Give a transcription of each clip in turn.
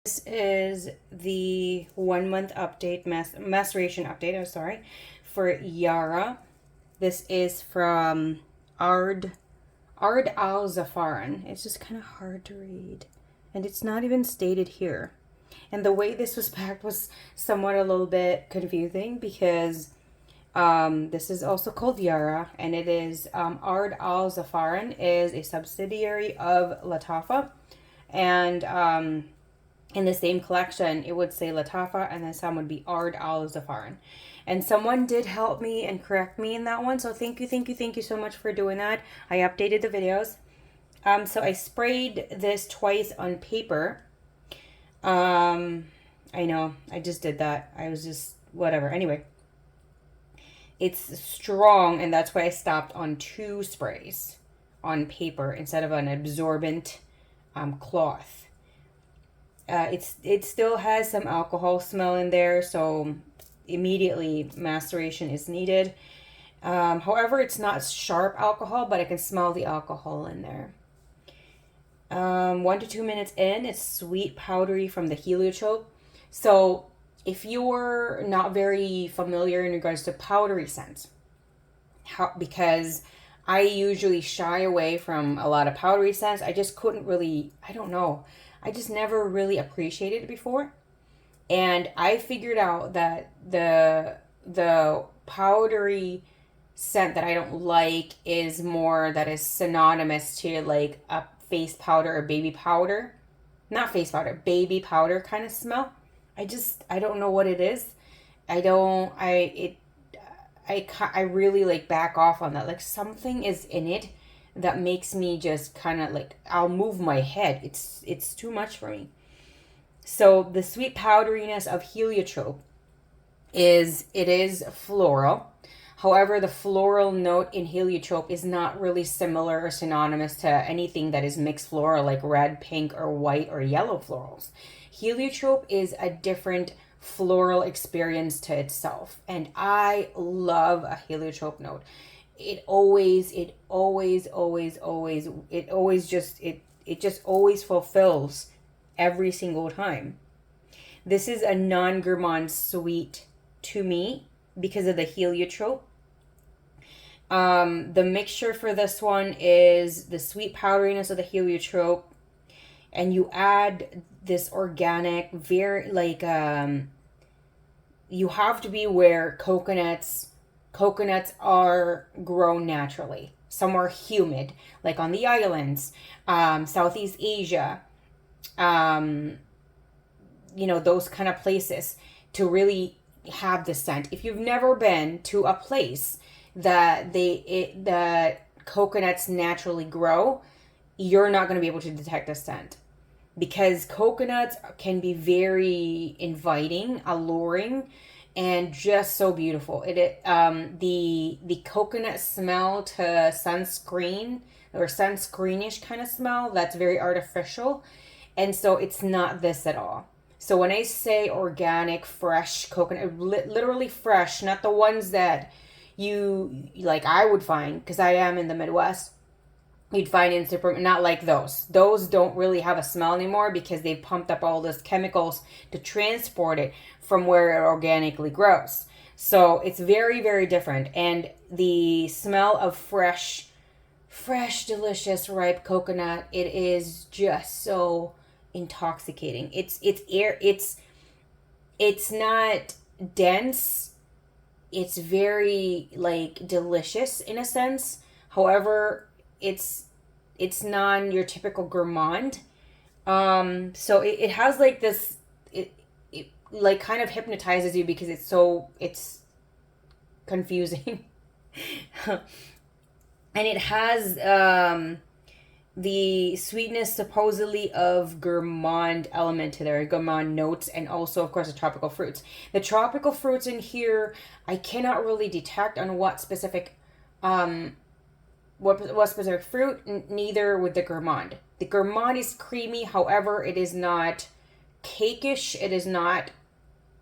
This is the 1 month update, maceration update, I'm sorry, for Yara. This is from Ard Al Zaafaran. It's just kind of hard to read. And it's not even stated here. And the way this was packed was somewhat a little bit confusing because this is also called Yara, and it is Ard Al Zaafaran is a subsidiary of Lattafa, and in the same collection, it would say Lattafa, and then some would be Ard Al Zaafaran. And someone did help me and correct me in that one, so thank you so much for doing that. I updated the videos. So I sprayed this twice on paper. I know, I just did that. I was just, whatever. Anyway, it's strong, and that's why I stopped on 2 sprays on paper instead of an absorbent cloth. It still has some alcohol smell in there, so immediately maceration is needed. However, it's not sharp alcohol, but I can smell the alcohol in there. 1 to 2 minutes in, it's sweet, powdery from the heliotrope. So if you're not very familiar in regards to powdery scents, because I usually shy away from a lot of powdery scents, I just couldn't really, I don't know. I just never really appreciated it before. And I figured out that the powdery scent that I don't like is more that is synonymous to like a face powder or baby powder. Not face powder, baby powder kind of smell. I don't know what it is. I really like back off on that. Like something is in it that makes me just kind of like, I'll move my head. It's too much for me. So the sweet powderiness of heliotrope is floral. However, the floral note in heliotrope is not really similar or synonymous to anything that is mixed floral like red, pink, or white or yellow florals. Heliotrope is a different floral experience to itself, and I love a heliotrope note. It just always fulfills every single time. This is a non-gourmand sweet to me because of the heliotrope. The mixture for this one is the sweet powderiness of the heliotrope, and you add this organic, very like you have to be where coconuts are grown naturally. Somewhere humid, like on the islands, Southeast Asia, those kind of places to really have the scent. If you've never been to a place that the coconuts naturally grow, you're not going to be able to detect the scent, because coconuts can be very inviting, alluring, and just so beautiful. The coconut smell to sunscreen or sunscreenish kind of smell, that's very artificial, and so it's not this at all. So when I say organic, fresh coconut, literally fresh, not the ones that you like I would find, because I am in the Midwest, you'd find in super, not like those. Those don't really have a smell anymore because they've pumped up all those chemicals to transport it from where it organically grows. So it's very, very different. And the smell of fresh, delicious, ripe coconut, it is just so intoxicating. It's not dense. It's very like delicious in a sense. However, it's non your typical gourmand. So it has like this, it like kind of hypnotizes you because it's confusing. And it has the sweetness supposedly of gourmand element to there, gourmand notes, and also of course the tropical fruits. The tropical fruits in here I cannot really detect on what specific what specific fruit, neither with the gourmand. The gourmand is creamy, however, it is not cakeish, it is not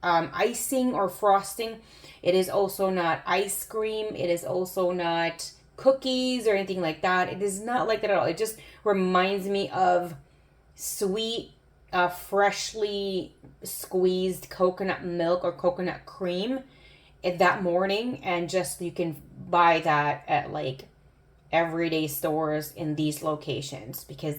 icing or frosting. It is also not ice cream, it is also not cookies or anything like that. It is not like that at all. It just reminds me of sweet freshly squeezed coconut milk or coconut cream that morning, and just you can buy that at like everyday stores in these locations, because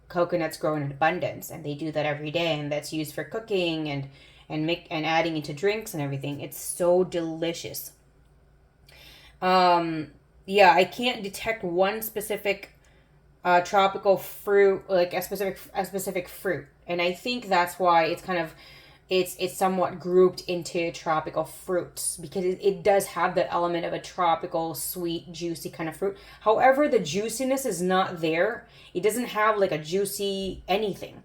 coconuts grow in abundance and they do that every day, and that's used for cooking and adding into drinks and everything. It's so delicious. Yeah, I can't detect one specific tropical fruit, like a specific fruit, and I think that's why it's somewhat grouped into tropical fruits, because it does have the element of a tropical, sweet, juicy kind of fruit. However, the juiciness is not there. It doesn't have like a juicy anything.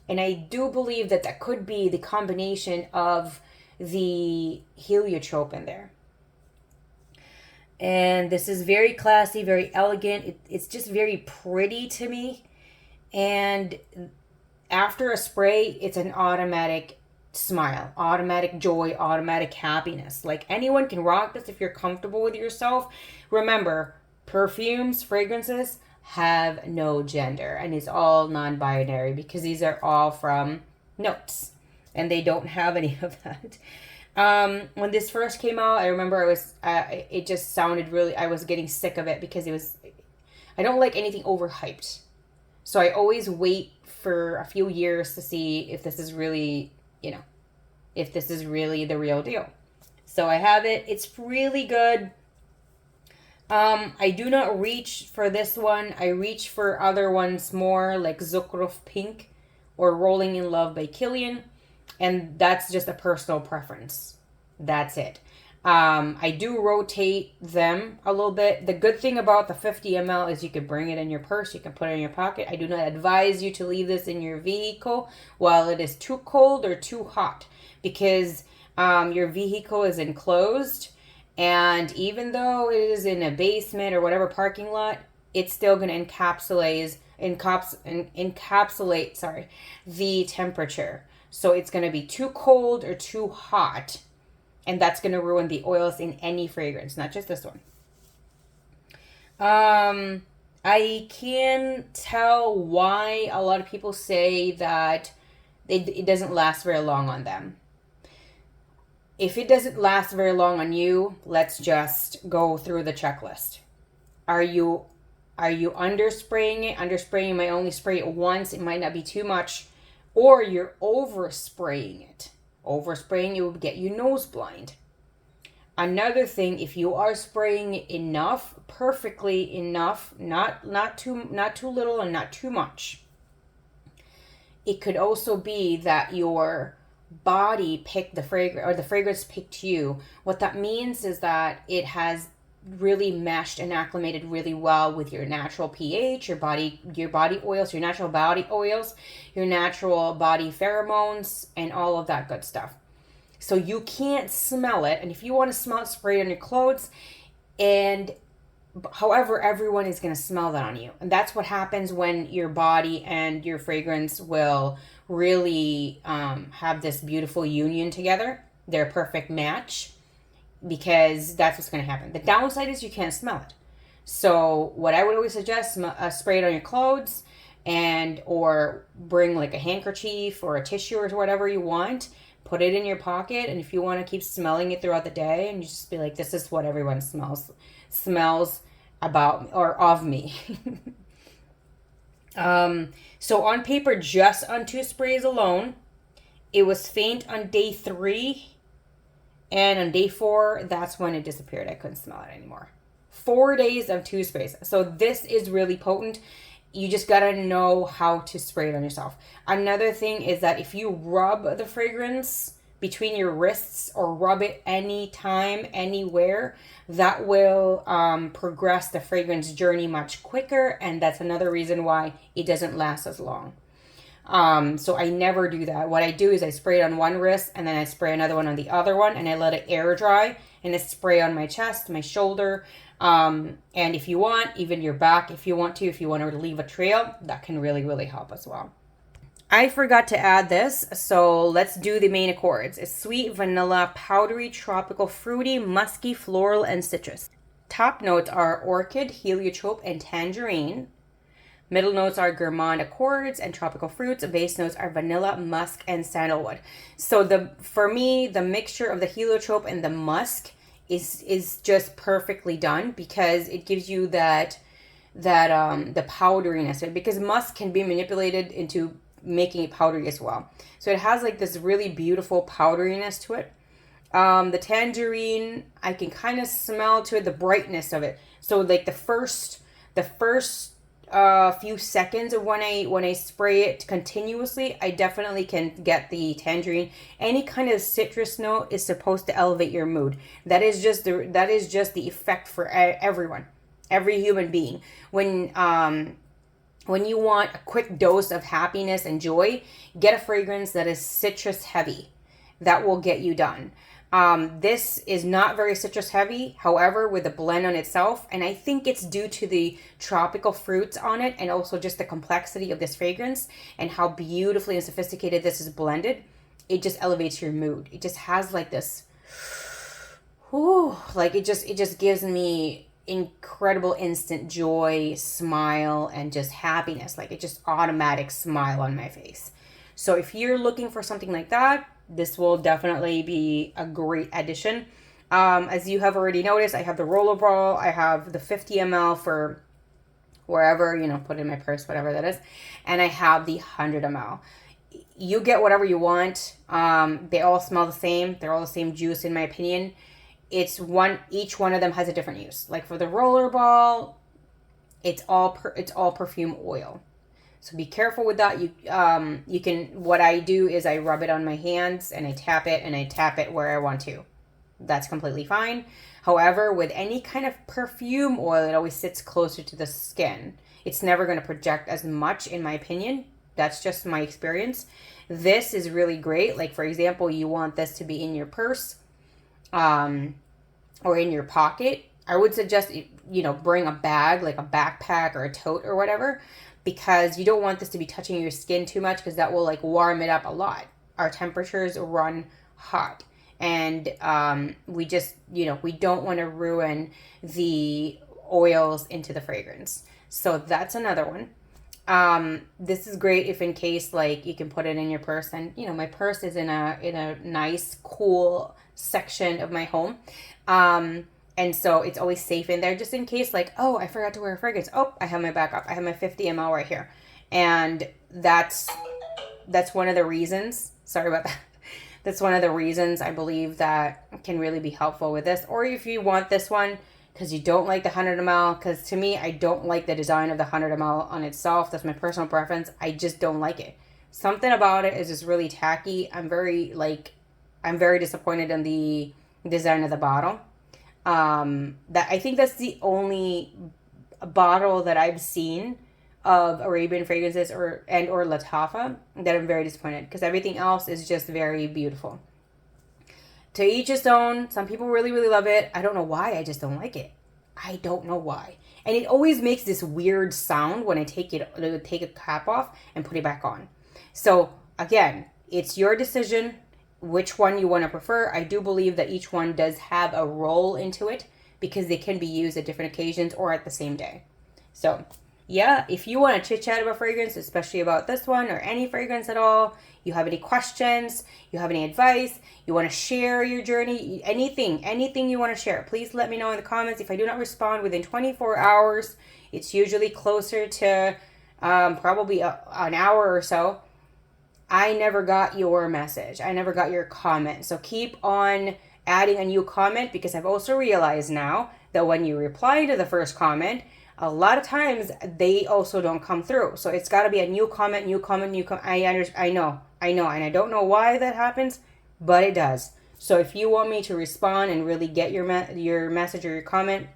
And I do believe that could be the combination of the heliotrope in there. And this is very classy, very elegant. It's just very pretty to me. And after a spray, it's an automatic smile, automatic joy, automatic happiness. Like, anyone can rock this if you're comfortable with yourself. Remember, perfumes, fragrances have no gender, and it's all non-binary, because these are all from notes and they don't have any of that. When this first came out, I remember it just sounded really, I was getting sick of it, because I don't like anything overhyped. So I always wait for a few years to see if this is really, if this is really the real deal. So I have it. It's really good. I do not reach for this one. I reach for other ones more, like Zucrof Pink or Rolling in Love by Kilian. And that's just a personal preference. That's it. I do rotate them a little bit. The good thing about the 50 ml is you can bring it in your purse. You can put it in your pocket. I do not advise you to leave this in your vehicle while it is too cold or too hot, because your vehicle is enclosed. And even though it is in a basement or whatever parking lot, it's still going to encapsulate the temperature. So it's going to be too cold or too hot. And that's going to ruin the oils in any fragrance, not just this one. I can tell why a lot of people say that it doesn't last very long on them. If it doesn't last very long on you, let's just go through the checklist. Are you underspraying it? Underspraying, you might only spray it once. It might not be too much. Or you're overspraying it. Overspraying, it will get you nose blind. Another thing, if you are spraying enough, perfectly enough, not too little and not too much, it could also be that your body picked the fragrance, or the fragrance picked you. What that means is that it has really meshed and acclimated really well with your natural pH, your body oils, your natural body oils, your natural body pheromones, and all of that good stuff. So you can't smell it, and if you want to smell it, spray it on your clothes. And however, everyone is going to smell that on you, and that's what happens when your body and your fragrance will really have this beautiful union together. They're a perfect match, because that's what's going to happen. The downside is you can't smell it. So what I would always suggest, spray it on your clothes, or bring like a handkerchief or a tissue or whatever you want. Put it in your pocket, and if you want to keep smelling it throughout the day, and you just be like, this is what everyone smells about or of me. So on paper, just on 2 sprays alone, it was faint on day 3. And on day 4, that's when it disappeared. I couldn't smell it anymore. 4 days of 2 sprays. So this is really potent. You just gotta know how to spray it on yourself. Another thing is that if you rub the fragrance between your wrists, or rub it anytime, anywhere, that will progress the fragrance journey much quicker. And that's another reason why it doesn't last as long. So I never do that. What I do is I spray it on one wrist, and then I spray another one on the other one, and I let it air dry, and I spray on my chest, my shoulder, and if you want, even your back, if you want to leave a trail, that can really, really help as well. I forgot to add this, so let's do the main accords. It's sweet, vanilla, powdery, tropical, fruity, musky, floral, and citrus. Top notes are orchid, heliotrope, and tangerine. Middle notes are gourmand accords and tropical fruits. Base notes are vanilla, musk, and sandalwood. So for me, the mixture of the heliotrope and the musk is just perfectly done, because it gives you that the powderiness of it, because musk can be manipulated into making it powdery as well. So it has like this really beautiful powderiness to it. The tangerine, I can kind of smell to it, the brightness of it. So like the first few seconds of when I spray it continuously, I definitely can get the tangerine. Any kind of citrus note is supposed to elevate your mood. That is just the effect for everyone, every human being. When you want a quick dose of happiness and joy, get a fragrance that is citrus heavy. That will get you done. This is not very citrus heavy, however, with the blend on itself, and I think it's due to the tropical fruits on it, and also just the complexity of this fragrance and how beautifully and sophisticated this is blended. It just elevates your mood. It just has like this, like it just gives me incredible instant joy, smile, and just happiness. Like it just automatic smile on my face. So if you're looking for something like that, this will definitely be a great addition. As you have already noticed, I have the roller ball. I have the 50 ml for wherever, put in my purse, whatever that is. And I have the 100 ml. You get whatever you want. They all smell the same. They're all the same juice, in my opinion. Each one of them has a different use. Like for the roller ball, it's all perfume oil. So be careful with that. What I do is I rub it on my hands and I tap it where I want to. That's completely fine. However, with any kind of perfume oil, it always sits closer to the skin. It's never going to project as much, in my opinion. That's just my experience. This is really great. Like for example, you want this to be in your purse, or in your pocket. I would suggest, bring a bag, like a backpack or a tote or whatever, because you don't want this to be touching your skin too much, because that will like warm it up a lot. Our temperatures run hot, and we just, we don't want to ruin the oils into the fragrance. So that's another one. This is great if in case like you can put it in your purse, and my purse is in a nice cool section of my home. And so it's always safe in there, just in case, like, oh, I forgot to wear a fragrance. Oh, I have my backup. I have my 50 ml right here. And that's one of the reasons, sorry about that. That's one of the reasons I believe that can really be helpful with this. Or if you want this one because you don't like the 100 ml, because to me, I don't like the design of the 100 ml on itself. That's my personal preference. I just don't like it. Something about it is just really tacky. I'm very disappointed in the design of the bottle. That I think that's the only bottle that I've seen of Arabian fragrances or Lattafa that I'm very disappointed, because everything else is just very beautiful. To each his own. Some people really, really love it. I don't know why. I just don't like it. I don't know why. And it always makes this weird sound when I take a cap off and put it back on. So again, it's your decision which one you want to prefer. I do believe that each one does have a role into it, because they can be used at different occasions or at the same day. So yeah, if you want to chit chat about fragrance, especially about this one or any fragrance at all, you have any questions, you have any advice, you want to share your journey, anything you want to share, please let me know in the comments. If I do not respond within 24 hours, it's usually closer to probably an hour or so. I never got your message. I never got your comment. So keep on adding a new comment, because I've also realized now that when you reply to the first comment, a lot of times they also don't come through. So it's got to be a new comment. I know, and I don't know why that happens, but it does. So if you want me to respond and really get your message or your comment,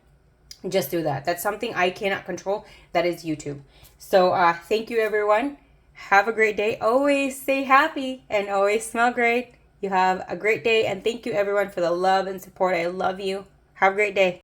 just do that. That's something I cannot control. That is YouTube. So thank you, everyone. Have a great day. Always stay happy and always smell great. You have a great day, and thank you everyone for the love and support. I love you. Have a great day.